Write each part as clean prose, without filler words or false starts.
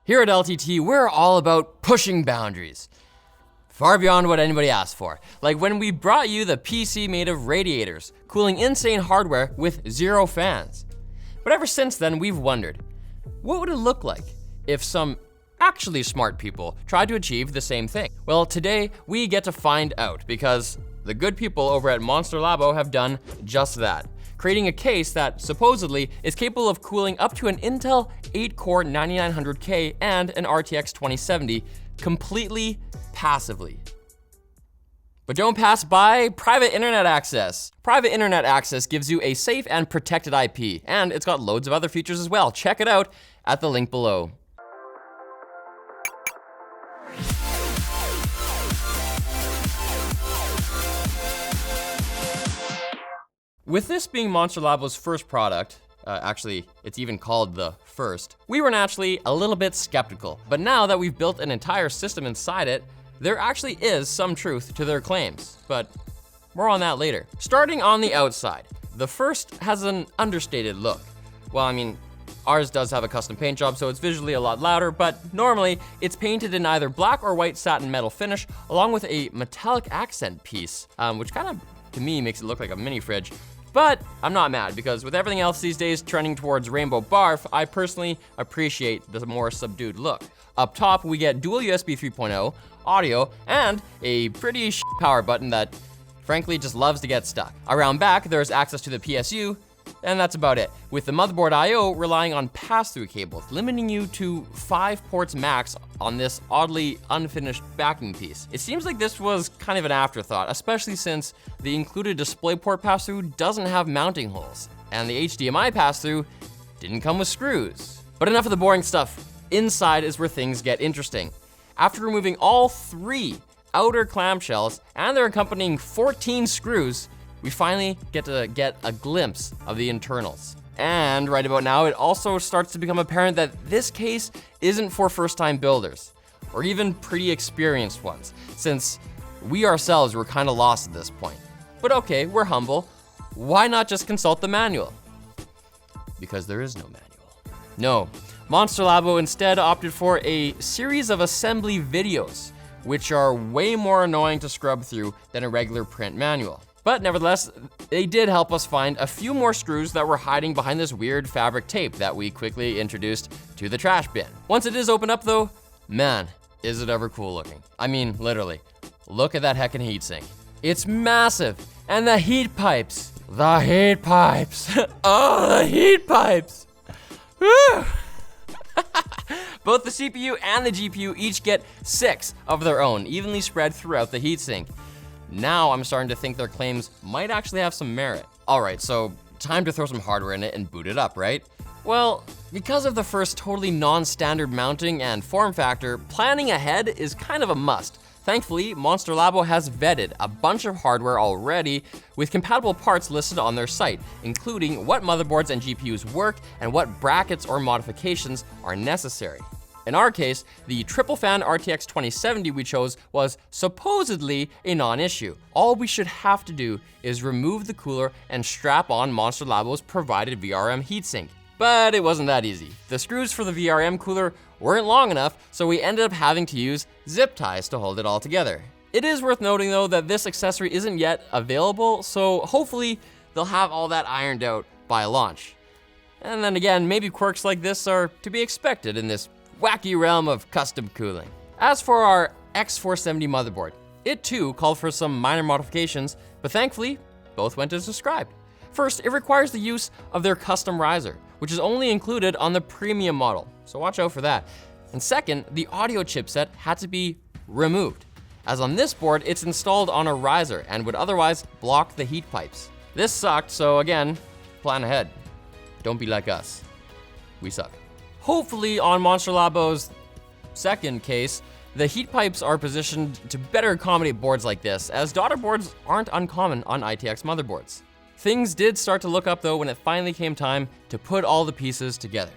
Here at LTT, we're all about pushing boundaries. Far beyond what anybody asked for. Like when we brought you the PC made of radiators, cooling insane hardware with 0 fans. But ever since then, we've wondered, what would it look like if some actually smart people tried to achieve the same thing? Well, today we get to find out because the good people over at MonsterLabo have done just that, creating a case that supposedly is capable of cooling up to an Intel 8-core 9900K and an RTX 2070 completely passively. But don't pass by private internet access. Private internet access gives you a safe and protected IP, and it's got loads of other features as well. Check it out at the link below. With this being MonsterLabo's first product, actually, it's even called the first, we were naturally a little bit skeptical. But now that we've built an entire system inside it, there actually is some truth to their claims, but more on that later. Starting on the outside, the first has an understated look. Well, I mean, ours does have a custom paint job, so it's visually a lot louder, but normally it's painted in either black or white satin metal finish, along with a metallic accent piece, which kind of, to me, makes it look like a mini fridge. But I'm not mad, because with everything else these days trending towards rainbow barf, I personally appreciate the more subdued look. Up top, we get dual USB 3.0, audio, and a pretty power button that frankly just loves to get stuck. Around back, there's access to the PSU, and that's about it, with the motherboard I/O relying on pass-through cables, limiting you to 5 ports max on this oddly unfinished backing piece. It seems like this was kind of an afterthought, especially since the included DisplayPort pass-through doesn't have mounting holes, and the HDMI pass-through didn't come with screws. But enough of the boring stuff. Inside is where things get interesting. After removing all 3 outer clamshells and their accompanying 14 screws, we finally get to get a glimpse of the internals. And right about now, it also starts to become apparent that this case isn't for first-time builders, or even pretty experienced ones, since we ourselves were kind of lost at this point. But okay, we're humble. Why not just consult the manual? Because there is no manual. No, MonsterLabo instead opted for a series of assembly videos, which are way more annoying to scrub through than a regular print manual. But nevertheless, they did help us find a few more screws that were hiding behind this weird fabric tape that we quickly introduced to the trash bin. Once it is opened up though, man, is it ever cool looking. I mean, literally, look at that heckin' heatsink. It's massive, and the heat pipes. The heat pipes. Oh, the heat pipes. Woo! Both the CPU and the GPU each get 6 of their own, evenly spread throughout the heatsink. Now I'm starting to think their claims might actually have some merit. All right, so time to throw some hardware in it and boot it up, right? Well, because of the first totally non-standard mounting and form factor, planning ahead is kind of a must. Thankfully, MonsterLabo has vetted a bunch of hardware already with compatible parts listed on their site, including what motherboards and GPUs work and what brackets or modifications are necessary. In our case, the triple fan RTX 2070 we chose was supposedly a non-issue. All we should have to do is remove the cooler and strap on MonsterLabo's provided VRM heatsink. But it wasn't that easy. The screws for the VRM cooler weren't long enough, so we ended up having to use zip ties to hold it all together. It is worth noting though that this accessory isn't yet available, so hopefully they'll have all that ironed out by launch. And then again, maybe quirks like this are to be expected in this wacky realm of custom cooling. As for our X470 motherboard, it too called for some minor modifications, but thankfully, both went as described. First, it requires the use of their custom riser, which is only included on the premium model, so watch out for that. And second, the audio chipset had to be removed, as on this board, it's installed on a riser and would otherwise block the heat pipes. This sucked, so again, plan ahead. Don't be like us. We suck. Hopefully on MonsterLabo's second case, the heat pipes are positioned to better accommodate boards like this, as daughter boards aren't uncommon on ITX motherboards. Things did start to look up though when it finally came time to put all the pieces together.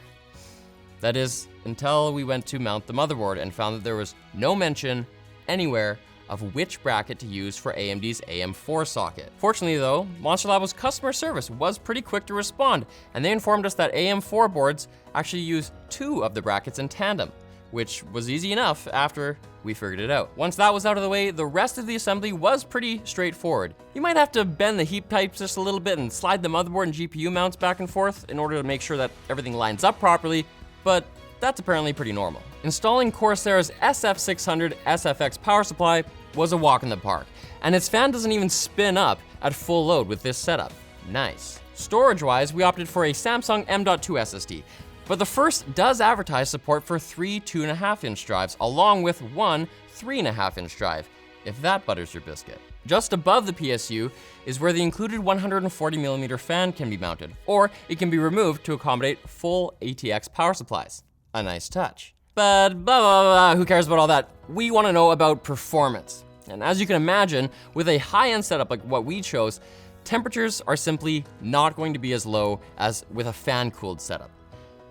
That is, until we went to mount the motherboard and found that there was no mention anywhere of which bracket to use for AMD's AM4 socket. Fortunately though, MonsterLabo's customer service was pretty quick to respond, and they informed us that AM4 boards actually use 2 of the brackets in tandem, which was easy enough after we figured it out. Once that was out of the way, the rest of the assembly was pretty straightforward. You might have to bend the heat pipes just a little bit and slide the motherboard and GPU mounts back and forth in order to make sure that everything lines up properly, but that's apparently pretty normal. Installing Corsair's SF600 SFX power supply was a walk in the park, and its fan doesn't even spin up at full load with this setup. Nice. Storage-wise, we opted for a Samsung M.2 SSD, but the First does advertise support for 3 2.5-inch drives, along with one 3.5-inch drive, if that butters your biscuit. Just above the PSU is where the included 140mm fan can be mounted, or it can be removed to accommodate full ATX power supplies. A nice touch. But blah, blah, blah, who cares about all that? We want to know about performance. And as you can imagine, with a high-end setup like what we chose, temperatures are simply not going to be as low as with a fan-cooled setup.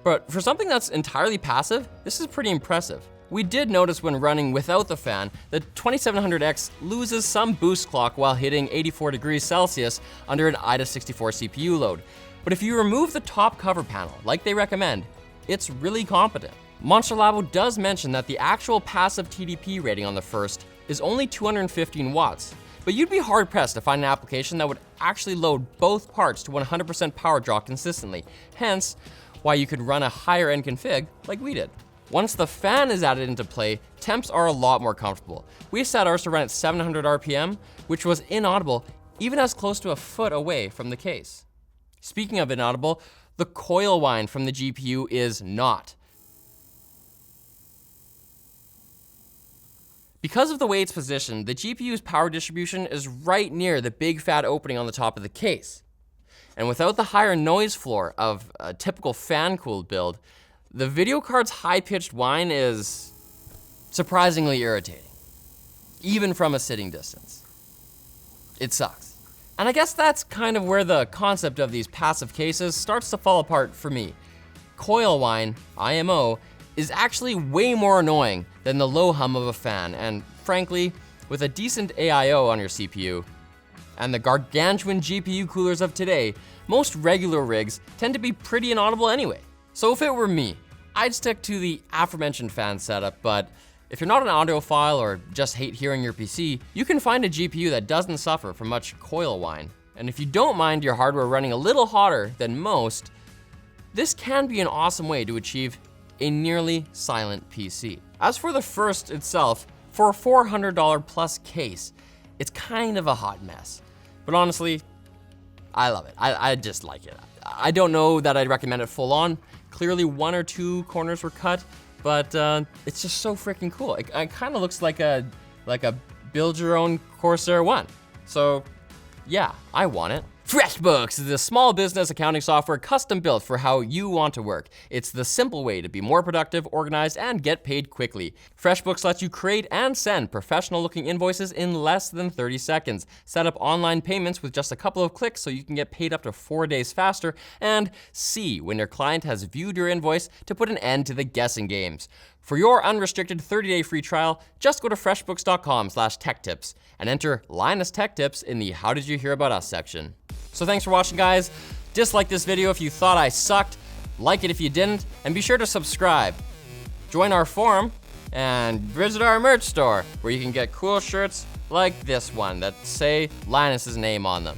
But for something that's entirely passive, this is pretty impressive. We did notice when running without the fan that 2700X loses some boost clock while hitting 84 degrees Celsius under an IDA64 CPU load. But if you remove the top cover panel, like they recommend, it's really competent. MonsterLabo does mention that the actual passive Tdp rating on the First is only 215 watts, but you'd be hard-pressed to find an application that would actually load both parts to 100% power draw consistently, hence why you could run a higher end config like we did. Once the fan is added into play, temps are a lot more comfortable. We set ours to run at 700 RPM, which was inaudible even as close to a foot away from the case. Speaking of inaudible, the coil whine from the GPU is not. Because of the way it's positioned, the GPU's power distribution is right near the big fat opening on the top of the case. And without the higher noise floor of a typical fan-cooled build, the video card's high-pitched whine is surprisingly irritating, even from a sitting distance. It sucks. And I guess that's kind of where the concept of these passive cases starts to fall apart for me. Coil whine, IMO, is actually way more annoying than the low hum of a fan, and frankly, with a decent AIO on your CPU, and the gargantuan GPU coolers of today, most regular rigs tend to be pretty inaudible anyway. So if it were me, I'd stick to the aforementioned fan setup, but if you're not an audiophile or just hate hearing your PC, you can find a GPU that doesn't suffer from much coil whine. And if you don't mind your hardware running a little hotter than most, this can be an awesome way to achieve a nearly silent PC. As for the First itself, for a $400 plus case, it's kind of a hot mess. But honestly, I love it. I just like it. I don't know that I'd recommend it full on. Clearly 1 or 2 corners were cut, but it's just so freaking cool. It kind of looks like a build your own Corsair one. So yeah, I want it. FreshBooks is the small business accounting software custom built for how you want to work. It's the simple way to be more productive, organized, and get paid quickly. FreshBooks lets you create and send professional-looking invoices in less than 30 seconds, set up online payments with just a couple of clicks so you can get paid up to 4 days faster, and see when your client has viewed your invoice to put an end to the guessing games. For your unrestricted 30-day free trial, just go to freshbooks.com/techtips and enter Linus Tech Tips in the How Did You Hear About Us section. So thanks for watching, guys. Dislike this video if you thought I sucked, like it if you didn't, and be sure to subscribe. Join our forum and visit our merch store where you can get cool shirts like this one that say Linus's name on them.